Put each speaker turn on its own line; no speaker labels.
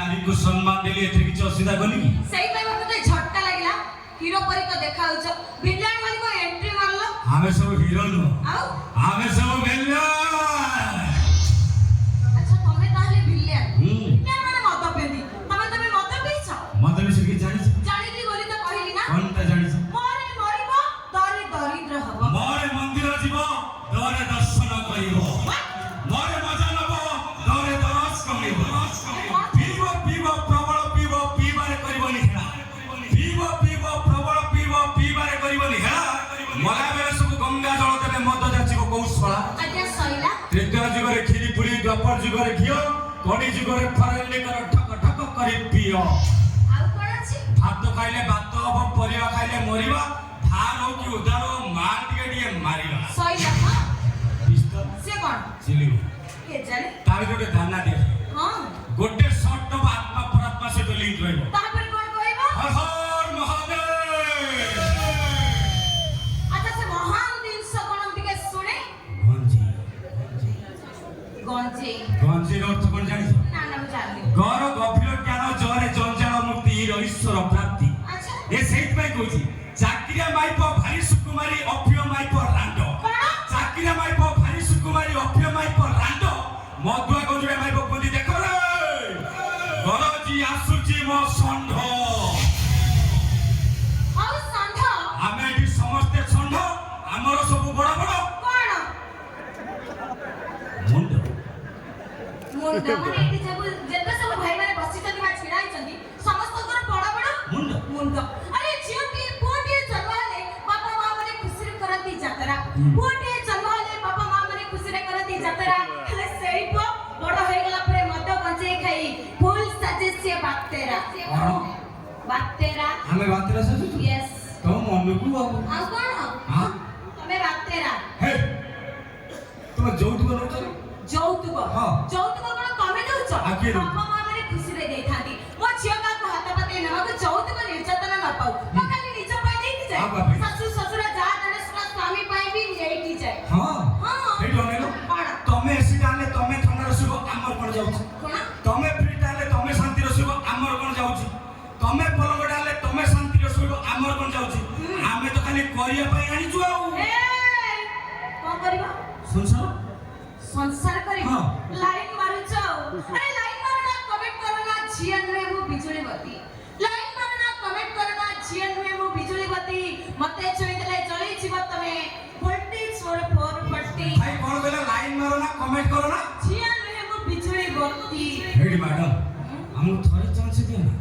नारी को सम्मान देली एथे किछ असुविधा कोनी की
सही पे मते झटका लागला हीरो परी तो देखा होछ विलन वाली को एंट्री मारलो
हमें सब हीरो नो
आउ
हमें सब विलन
अच्छा तमे ताहले विलन विलन माने मत पेंदी तमे मत पीछ
मत भी सिखी जानी
जानी दी बोली तो कहली ना
कोनटा जानी
मोरे मरिबो तरे दरिद्र हबो
मोरे मंदिर जीव दरे दर्शन करिवो मोरे मजा नबो दरे दरस कमिवो पीवो पीवो प्रबल पीवो पीबारे करिवनी हेला पीवो पीवो प्रबल पीवो पीबारे करिवनी हेला मगा बेले सब गंगा जल देबे मद जाचिको कौशला
आज्ञा सईला
त्रेता जुगरे खिरी पुरी द्वापर जुगरे घियो कडी जुगरे फरले कर ठक ठक करी पियो
आउ कोन अछि
भात खाइले भात हबो परिवा खाइले मरिबा धान हो कि उधार हो मार टिके मारिबा
सईला हां
पिस्तल
से कोन
चिली
के जाने
तार जोटे दाना दे
हां
गोटे शॉट तो आत्मा परमात्मा से तो लिंक रहइबो
तापर कोन कहइबो
हर हर महादेव
अच्छा से महान दिन से कोन टिके सुने
गंजी
गंजे
गंजी अर्थ कोन जानि
ना ना जानि
घर गभीर ज्ञान जरे जंजाल मुक्ति ईश्वर प्राप्ति
अच्छा
ए सेट में कहूची चाकिरिया माइपो भारी सुकुमारी अफियो माइपो रांडो चाकिरिया माइपो भारी सुकुमारी अफियो माइपो रांडो मधुआ गंजुया माइपो कोंदी देखो रे गरजी आसुची मो षंढ
हाउ संध
आमे एठी समस्ते षंढ हमर सब बड़ बड़
कोन
मुंड
मुंड माने एटी जेते सब भाई माने बसी छथि मा छिड़ाई छथि समस्त कर बड़ बड़
मुंड
मुंड अरे जियोटी पोटी जन्मले बापा मां माने खुशी करती जातरा पोटी जन्मले बापा मां माने खुशी करती जातरा हले सेई पो बड़ होई गेला परे मद गंजे खाई फूल सजस्य बातेरा बातेरा
हमें बातेरा सजु
यस
तो मनकु बाबू
आ कोन हो
हां
तमे बातेरा
हे तुम जौतुक नउछ
যৌতুক
হ্যাঁ
যৌতুক কোন কমে দউছ
আগে
বাবা মা মানে খুশি রে দেইথাନ୍ତି মো ঝিও কা কো হাত পাতে নেমাকে যৌতুক নির্যাতন না পাও মো খালি নিজ পাই দেইতি যায় শাশু শ্বশুর যা জনে স্বামী পাই বি নেইতি যায়
হ্যাঁ
হ্যাঁ
এইটো নেলো
কোন
তমে এসি ডালে তমে ঠান্ডা রসিব আমার কোন যাউছি
কোন
তমে ফ্রি ডালে তমে শান্তি রসিব আমার কোন যাউছি তমে পলঙ্গ ডালে তমে শান্তি রসিব আমার কোন যাউছি আমি তো খালি করিয়া পাই আনিছু আউ
এ কোন করিবা
শুনছো
संसार करिबो लाइन मारु जाओ अरे लाइन मारना कमेंट करना जीएन में वो बिजुली बत्ती लाइन मारना कमेंट करना जीएन में वो बिजुली बत्ती मते छोई देले चली जीव तमे वोल्टेज और 440
भाई कोन बेला लाइन मारो ना कमेंट करो ना
जीएन में वो बिजुली बत्ती
हेडी मैडम हम थोड़े चांस दियो ना